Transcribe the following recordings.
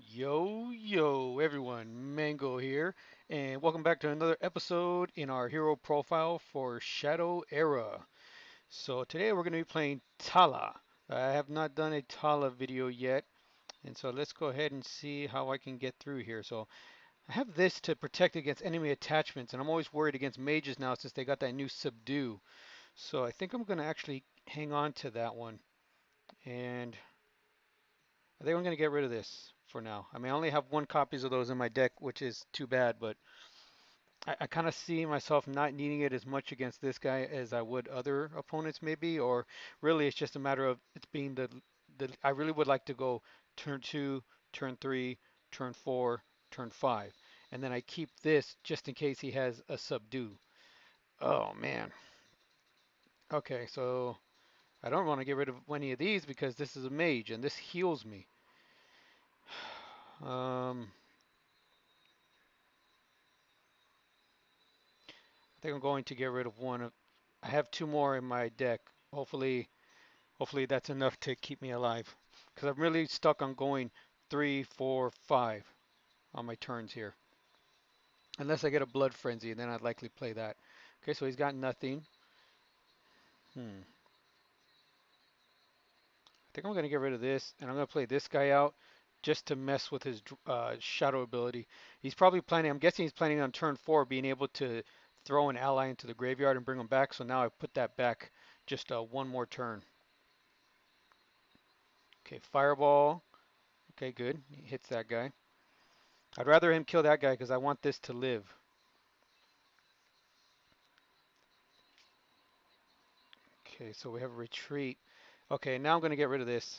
Yo, everyone, Mango here, and welcome back to another episode in our hero profile for Shadow Era. So today we're going to be playing Tala. I have not done a Tala video yet, and so let's go ahead and see how I can get through here. So I have this to protect against enemy attachments, and I'm always worried against mages now since they got that new subdue. So I think I'm going to actually hang on to that one, and I think I'm going to get rid of this for now. I mean, I only have one copies of those in my deck, which is too bad, but I kind of see myself not needing it as much against this guy as I would other opponents maybe, or really it's just a matter of it's being the I really would like to go turn 2, turn 3, turn 4, turn 5, and then I keep this just in case he has a subdue. Oh man. Okay, so I don't want to get rid of any of these because this is a mage and this heals me. Um, I think I'm going to get rid of one of. I have two more in my deck. Hopefully that's enough to keep me alive. Because I'm really stuck on going 3, 4, 5 on my turns here. Unless I get a blood frenzy, and then I'd likely play that. Okay, so he's got nothing. Hmm. I think I'm going to get rid of this, and I'm going to play this guy out just to mess with his shadow ability. He's probably planning. I'm guessing he's planning on turn 4 being able to throw an ally into the graveyard and bring him back. So now I put that back just one more turn. Okay, fireball. Okay, good. He hits that guy. I'd rather him kill that guy because I want this to live. Okay, so we have a retreat. Okay, now I'm going to get rid of this.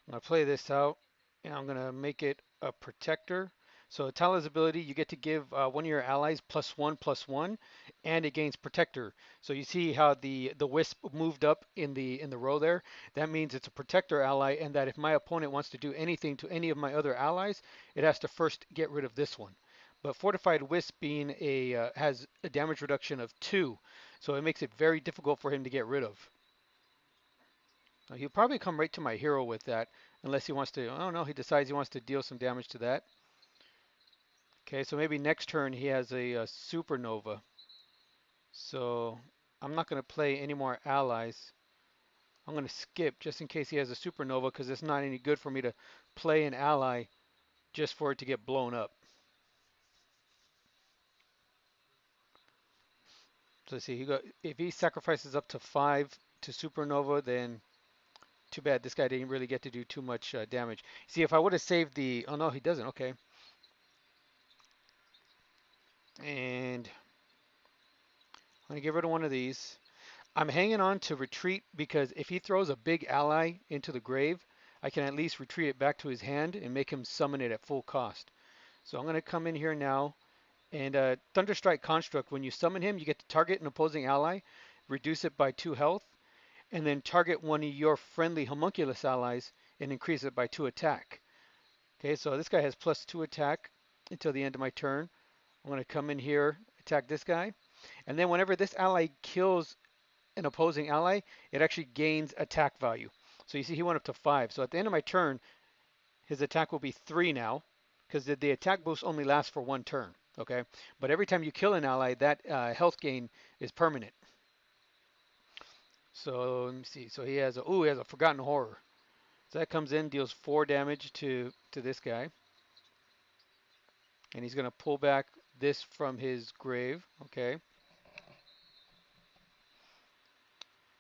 I'm going to play this out, and I'm going to make it a protector. So Tala's ability, you get to give one of your allies +1/+1, and it gains protector. So you see how the wisp moved up in the row there. That means it's a protector ally, and that if my opponent wants to do anything to any of my other allies, it has to first get rid of this one. But fortified wisp being a has a damage reduction of 2, so it makes it very difficult for him to get rid of. Now, he'll probably come right to my hero with that, unless he wants to. Oh no, he decides he wants to deal some damage to that. Okay, so maybe next turn he has a supernova. So I'm not going to play any more allies. I'm going to skip just in case he has a supernova because it's not any good for me to play an ally just for it to get blown up. So let's see, if he sacrifices up to 5 to supernova, then too bad. This guy didn't really get to do too much damage. See, if I would have saved the, oh no, he doesn't. Okay, and I'm gonna get rid of one of these. I'm hanging on to retreat because if he throws a big ally into the grave, I can at least retreat it back to his hand and make him summon it at full cost. So I'm going to come in here now, and Thunderstrike Construct, when you summon him, you get to target an opposing ally, reduce it by 2 health, and then target one of your friendly homunculus allies and increase it by 2 attack. Okay, so this guy has +2 attack until the end of my turn. I'm going to come in here, attack this guy, and then whenever this ally kills an opposing ally, it actually gains attack value. So you see he went up to 5. So at the end of my turn, his attack will be 3 now, because the attack boost only lasts for 1 turn. Okay, but every time you kill an ally, that health gain is permanent. So let me see. So he has a Forgotten Horror. So that comes in, deals 4 damage to this guy, and he's going to pull back this from his grave. Okay,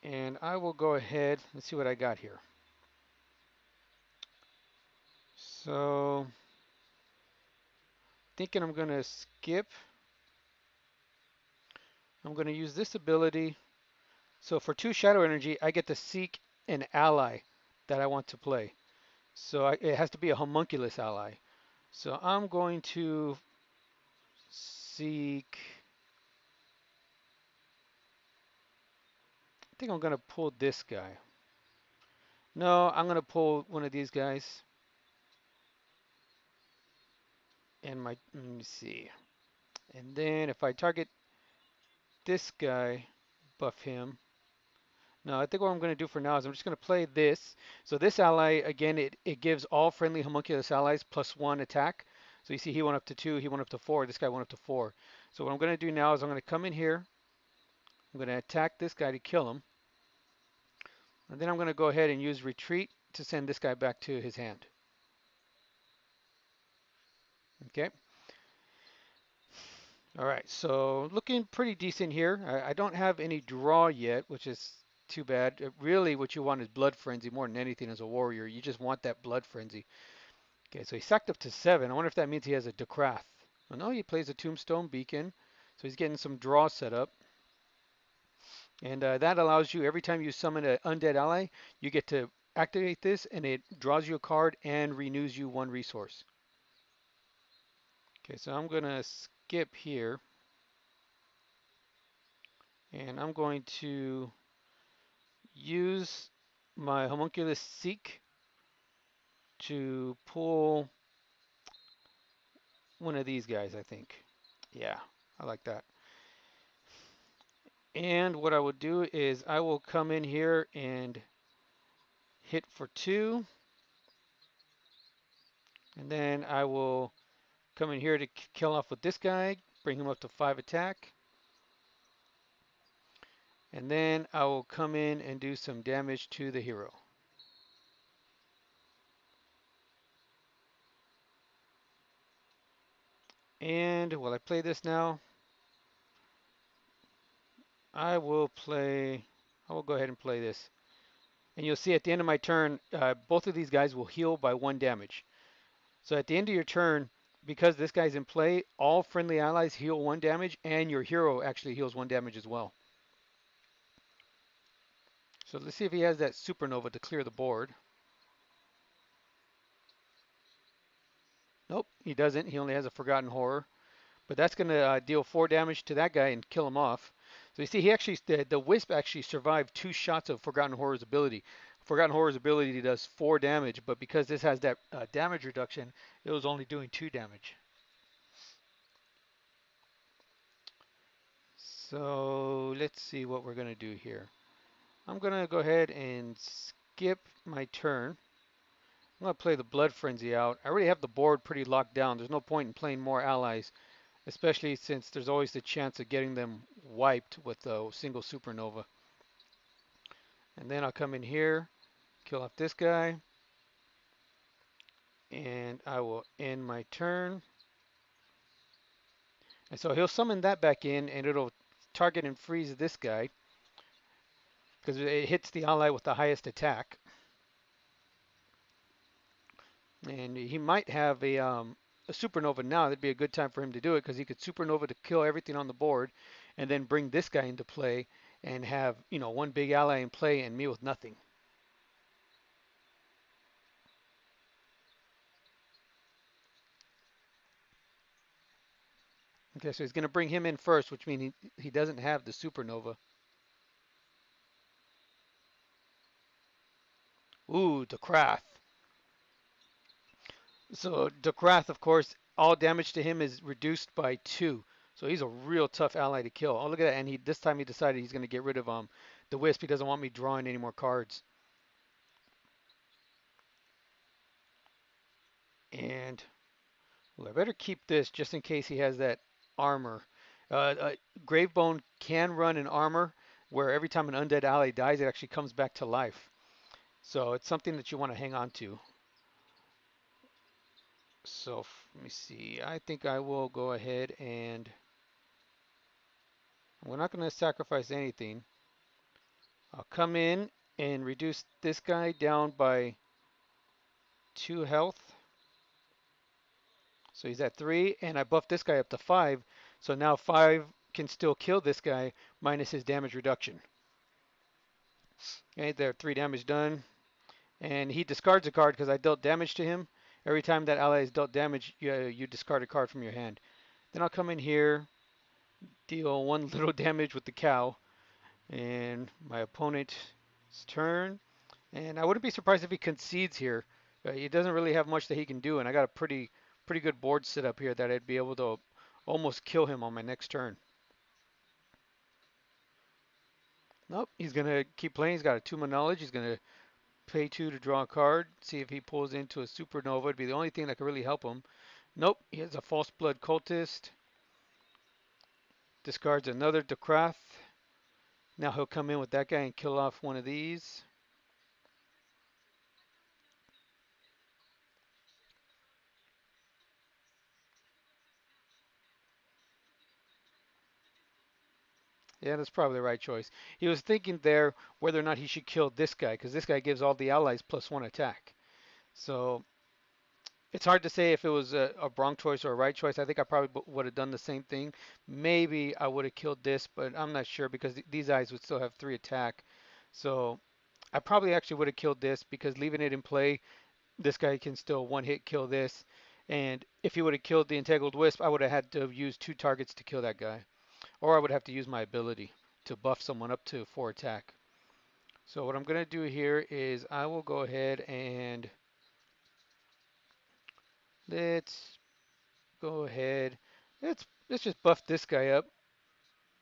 and I will go ahead. Let's see what I got here. So thinking I'm going to skip. I'm going to use this ability. So for 2 Shadow Energy, I get to seek an ally that I want to play. So it has to be a homunculus ally. So I'm going to seek. I think I'm going to pull this guy. No, I'm going to pull one of these guys. And let me see. And then if I target this guy, buff him. No, I think what I'm going to do for now is I'm just going to play this. So this ally, again, it gives all friendly homunculus allies +1 attack. So you see he went up to 2, he went up to 4, this guy went up to 4. So what I'm going to do now is I'm going to come in here, I'm going to attack this guy to kill him, and then I'm going to go ahead and use retreat to send this guy back to his hand. Okay. All right, so looking pretty decent here. I don't have any draw yet, which is too bad. Really, what you want is blood frenzy more than anything as a warrior. You just want that blood frenzy. Okay, so he sacked up to 7. I wonder if that means he has a Decrath. Oh no, he plays a Tombstone Beacon, so he's getting some draw set up. And that allows you, every time you summon an undead ally, you get to activate this, and it draws you a card and renews you 1 resource. Okay, so I'm going to skip here, and I'm going to use my Homunculus Seek to pull one of these guys, I think. Yeah, I like that. And what I will do is I will come in here and hit for 2. And then I will come in here to kill off with this guy, bring him up to 5 attack. And then I will come in and do some damage to the hero. And while I play this now, I will go ahead and play this. And you'll see at the end of my turn, both of these guys will heal by 1 damage. So at the end of your turn, because this guy's in play, all friendly allies heal 1 damage, and your hero actually heals 1 damage as well. So let's see if he has that supernova to clear the board. Nope, he doesn't. He only has a Forgotten Horror. But that's going to deal 4 damage to that guy and kill him off. So you see, he actually the Wisp actually survived 2 shots of Forgotten Horror's ability. Forgotten Horror's ability does 4 damage, but because this has that damage reduction, it was only doing 2 damage. So let's see what we're going to do here. I'm going to go ahead and skip my turn. I'm going to play the Blood Frenzy out. I already have the board pretty locked down. There's no point in playing more allies, especially since there's always the chance of getting them wiped with a single supernova. And then I'll come in here, kill off this guy, and I will end my turn. And so he'll summon that back in, and it'll target and freeze this guy because it hits the ally with the highest attack. And he might have a supernova now. That'd be a good time for him to do it because he could supernova to kill everything on the board, and then bring this guy into play and have, you know, 1 big ally in play and me with nothing. Okay, so he's going to bring him in first, which means he doesn't have the supernova. Ooh, the Krath. So Decrath, of course, all damage to him is reduced by 2. So he's a real tough ally to kill. Oh, look at that. And this time he decided he's going to get rid of the Wisp. He doesn't want me drawing any more cards. And well, I better keep this just in case he has that armor. Gravebone can run an armor where every time an undead ally dies, it actually comes back to life. So it's something that you want to hang on to. So let me see. I think I will go ahead and we're not going to sacrifice anything. I'll come in and reduce this guy down by 2 health. So he's at 3, and I buffed this guy up to 5. So now 5 can still kill this guy minus his damage reduction. Okay, there, 3 damage done. And he discards a card because I dealt damage to him. Every time that ally is dealt damage, you discard a card from your hand. Then I'll come in here, deal 1 little damage with the cow, and my opponent's turn. And I wouldn't be surprised if he concedes here. He doesn't really have much that he can do, and I got a pretty good board set up here that I'd be able to almost kill him on my next turn. Nope, he's gonna keep playing. He's got a 2 knowledge. He's gonna pay 2 to draw a card. See if he pulls into a supernova. It'd be the only thing that could really help him. Nope, he has a false blood cultist. Discards another Decrath. Now he'll come in with that guy and kill off one of these. Yeah, that's probably the right choice. He was thinking there whether or not he should kill this guy, because this guy gives all the allies +1 attack. So it's hard to say if it was a wrong choice or a right choice. I think I probably would have done the same thing. Maybe I would have killed this, but I'm not sure because these guys would still have 3 attack. So I probably actually would have killed this because leaving it in play, this guy can still one hit kill this. And if he would have killed the Entangled Wisp, I would have had to have used 2 targets to kill that guy. Or I would have to use my ability to buff someone up to 4 attack. So what I'm going to do here is I will go ahead and let's go ahead. Let's just buff this guy up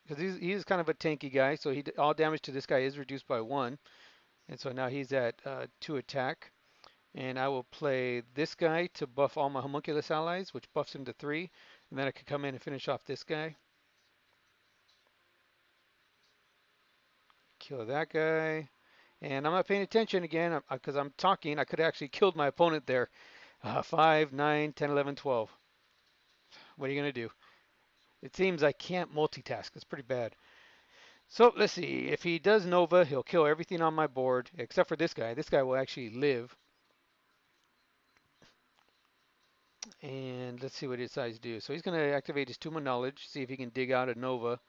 because he's kind of a tanky guy. So all damage to this guy is reduced by 1. And so now he's at 2 attack. And I will play this guy to buff all my homunculus allies, which buffs him to 3. And then I can come in and finish off this guy. Kill that guy. And I'm not paying attention again because I'm talking. I could have actually killed my opponent there. 5, 9, 10, 11, 12. What are you going to do? It seems I can't multitask. It's pretty bad. So let's see. If he does Nova, he'll kill everything on my board except for this guy. This guy will actually live. And let's see what he decides to do. So he's going to activate his Tomb of Knowledge, see if he can dig out a Nova.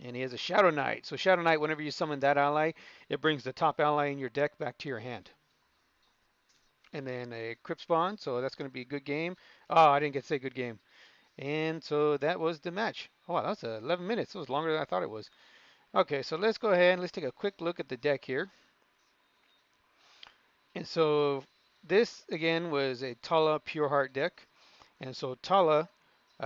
And he has a Shadow Knight. So Shadow Knight, whenever you summon that ally, it brings the top ally in your deck back to your hand. And then a Crypt Spawn, so that's going to be a good game. Oh, I didn't get to say good game. And so that was the match. Oh, wow, that's 11 minutes. It was longer than I thought it was. Okay, so let's go ahead and let's take a quick look at the deck here. And so this, again, was a Tala Pure Heart deck. And so Tala,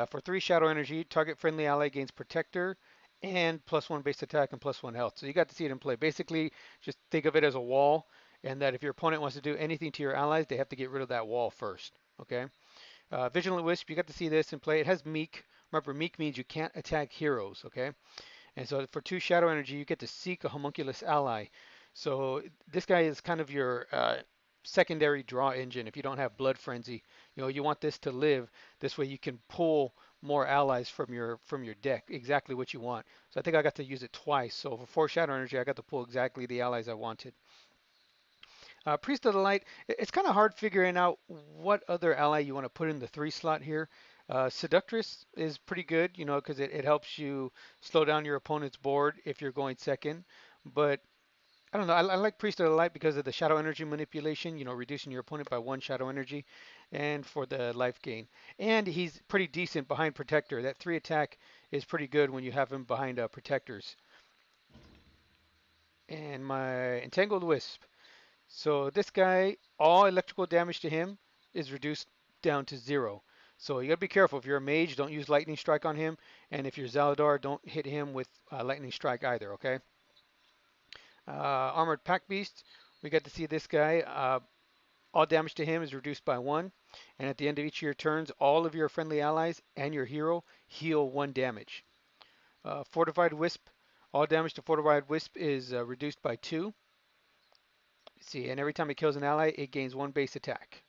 for 3 Shadow Energy, target friendly ally gains Protector and +1 base attack and +1 health. So you got to see it in play. Basically, just think of it as a wall, and that if your opponent wants to do anything to your allies, they have to get rid of that wall first. Okay? Vigilant Wisp, you got to see this in play. It has Meek. Remember, Meek means you can't attack heroes. Okay? And so for 2 Shadow Energy, you get to seek a homunculus ally. So this guy is kind of your secondary draw engine if you don't have Blood Frenzy. You know, you want this to live. This way you can pull more allies from your deck, exactly what you want. So I think I got to use it twice. So for 4 Shadow Energy, I got to pull exactly the allies I wanted. Priest of the Light, it's kind of hard figuring out what other ally you want to put in the 3 slot here. Seductress is pretty good, you know, because it helps you slow down your opponent's board if you're going second. But I don't know. I like Priest of the Light because of the shadow energy manipulation, you know, reducing your opponent by 1 shadow energy, and for the life gain. And he's pretty decent behind Protector. That 3 attack is pretty good when you have him behind Protectors. And my Entangled Wisp. So this guy, all electrical damage to him is reduced down to 0. So you gotta be careful. If you're a mage, don't use Lightning Strike on him. And if you're Zaladar, don't hit him with Lightning Strike either, okay? Armored Pack Beast, we got to see this guy. All damage to him is reduced by 1. And at the end of each of your turns, all of your friendly allies and your hero heal 1 damage. Fortified Wisp, all damage to Fortified Wisp is reduced by 2. See, and every time it kills an ally, it gains 1 base attack.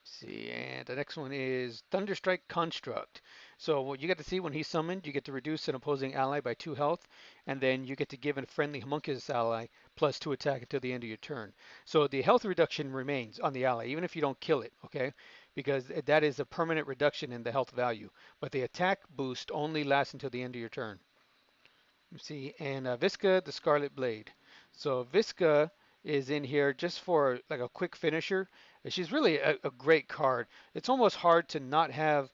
See, and the next one is Thunderstrike Construct. So what you get to see when he's summoned, you get to reduce an opposing ally by 2 health, and then you get to give a friendly homunculus ally +2 attack until the end of your turn. So the health reduction remains on the ally, even if you don't kill it, okay? Because that is a permanent reduction in the health value. But the attack boost only lasts until the end of your turn. See, and Visca, the Scarlet Blade. So Visca is in here just for like a quick finisher. She's really a great card. It's almost hard to not have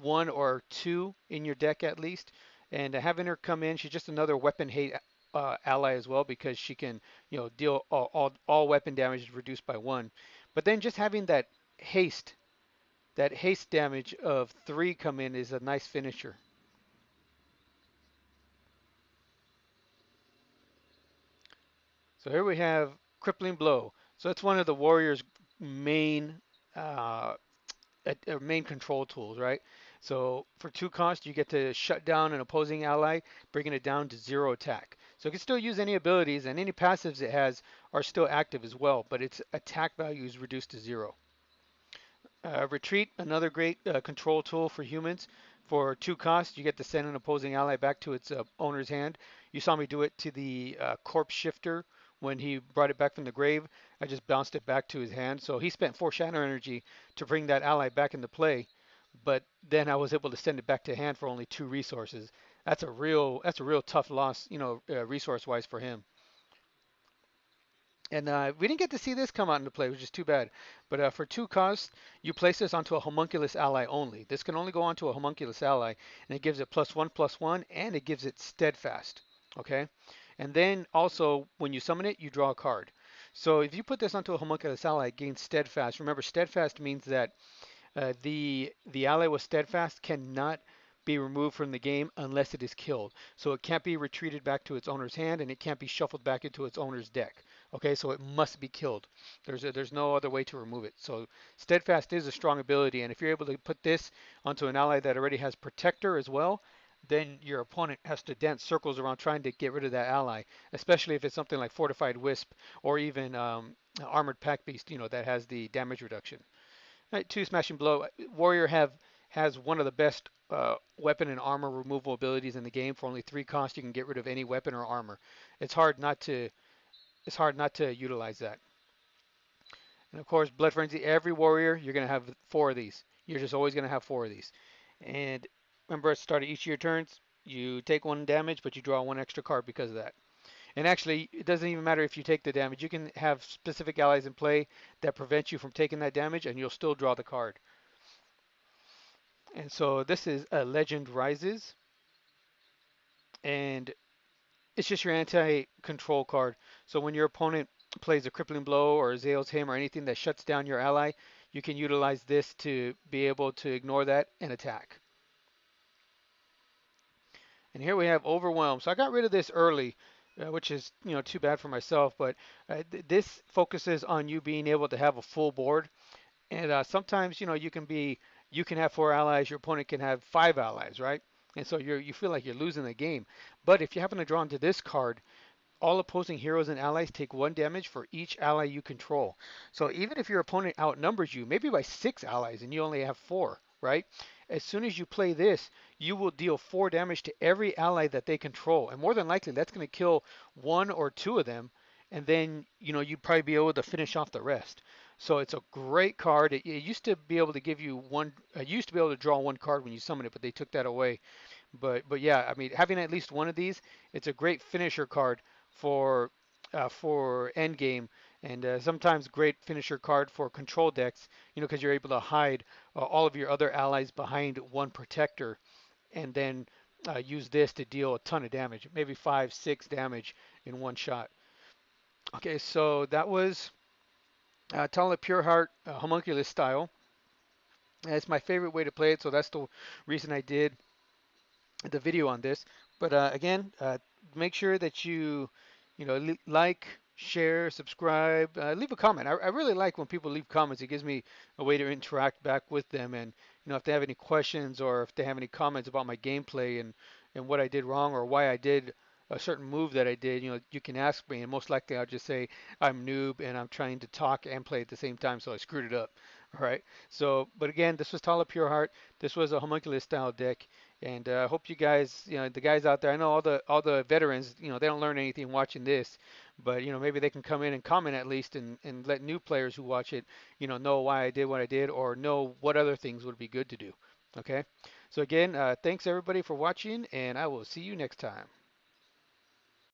1 or 2 in your deck at least. And having her come in, she's just another weapon hate ally as well because she can, you know, deal all weapon damage is reduced by 1. But then just having that haste damage of 3 come in is a nice finisher. So here we have Crippling Blow. So it's one of the warrior's main uh, main control tools, right? So for 2 cost, you get to shut down an opposing ally, bringing it down to 0 attack. So it can still use any abilities, and any passives it has are still active as well, but its attack value is reduced to 0. Retreat, another great control tool for humans. For 2 cost, you get to send an opposing ally back to its owner's hand. You saw me do it to the corpse shifter when he brought it back from the grave. I just bounced it back to his hand. So he spent 4 shadow energy to bring that ally back into play, but then I was able to send it back to hand for only 2 resources. That's a real tough loss, resource-wise for him. And we didn't get to see this come out into play, which is too bad. But for 2 costs, you place this onto a homunculus ally only. This can only go onto a homunculus ally, and it gives it +1/+1, and it gives it steadfast. Okay? And then also, when you summon it, you draw a card. So if you put this onto a homunculus ally, it gains steadfast. Remember, steadfast means that the ally with steadfast cannot be removed from the game unless it is killed. So it can't be retreated back to its owner's hand, and it can't be shuffled back into its owner's deck. Okay, so it must be killed. There's no other way to remove it. So steadfast is a strong ability, and if you're able to put this onto an ally that already has protector as well, then your opponent has to dance circles around trying to get rid of that ally, especially if it's something like fortified wisp or even armored pack beast, that has the damage reduction. Right, 2 smashing blow. Warrior have has one of the best weapon and armor removal abilities in the game. For only 3 costs, you can get rid of any weapon or armor. It's hard not to it's hard not to utilize that. And of course, Blood Frenzy. Every warrior, you're gonna have 4 of these. You're just always gonna have 4 of these. And remember, at the start of each of your turns, you take 1 damage, but you draw 1 extra card because of that. And actually, it doesn't even matter if you take the damage. You can have specific allies in play that prevent you from taking that damage, and you'll still draw the card. And so this is a Legend Rises, and it's just your anti-control card. So when your opponent plays a Crippling Blow or a Zale's Hymn or anything that shuts down your ally, you can utilize this to be able to ignore that and attack. And here we have Overwhelm. So I got rid of this early, which is too bad for myself. But this focuses on you being able to have a full board. And sometimes, you can have 4 allies, your opponent can have 5 allies, right? And so you feel like you're losing the game. But if you happen to draw into this card, all opposing heroes and allies take 1 damage for each ally you control. So even if your opponent outnumbers you, maybe by 6 allies, and you only have 4, right? As soon as you play this, you will deal 4 damage to every ally that they control. And more than likely, that's going to kill 1 or 2 of them. And then, you'd probably be able to finish off the rest. So it's a great card. It used to be able to give you one, used to be able to draw 1 card when you summon it, but they took that away. But yeah, I mean, having at least 1 of these, it's a great finisher card for end game, and sometimes great finisher card for control decks. Because you're able to hide all of your other allies behind 1 protector, and then use this to deal a ton of damage, maybe 5, 6 damage in one shot. Okay, so that was Tala Pure Heart Homunculus style. It's my favorite way to play it, so that's the reason I did the video on this. But again, make sure that you like, share, subscribe, leave a comment. I really like when people leave comments. It gives me a way to interact back with them. And if they have any questions or if they have any comments about my gameplay and what I did wrong or why I did a certain move that I did, you can ask me. And most likely I'll just say I'm noob and I'm trying to talk and play at the same time, so I screwed it up. All right. So, but again, this was Tala Pure Heart. This was a homunculus style deck. And I hope you guys, the guys out there, I know all the veterans, they don't learn anything watching this, but maybe they can come in and comment at least and let new players who watch it, know why I did what I did or know what other things would be good to do. Okay? So again, thanks everybody for watching, and I will see you next time.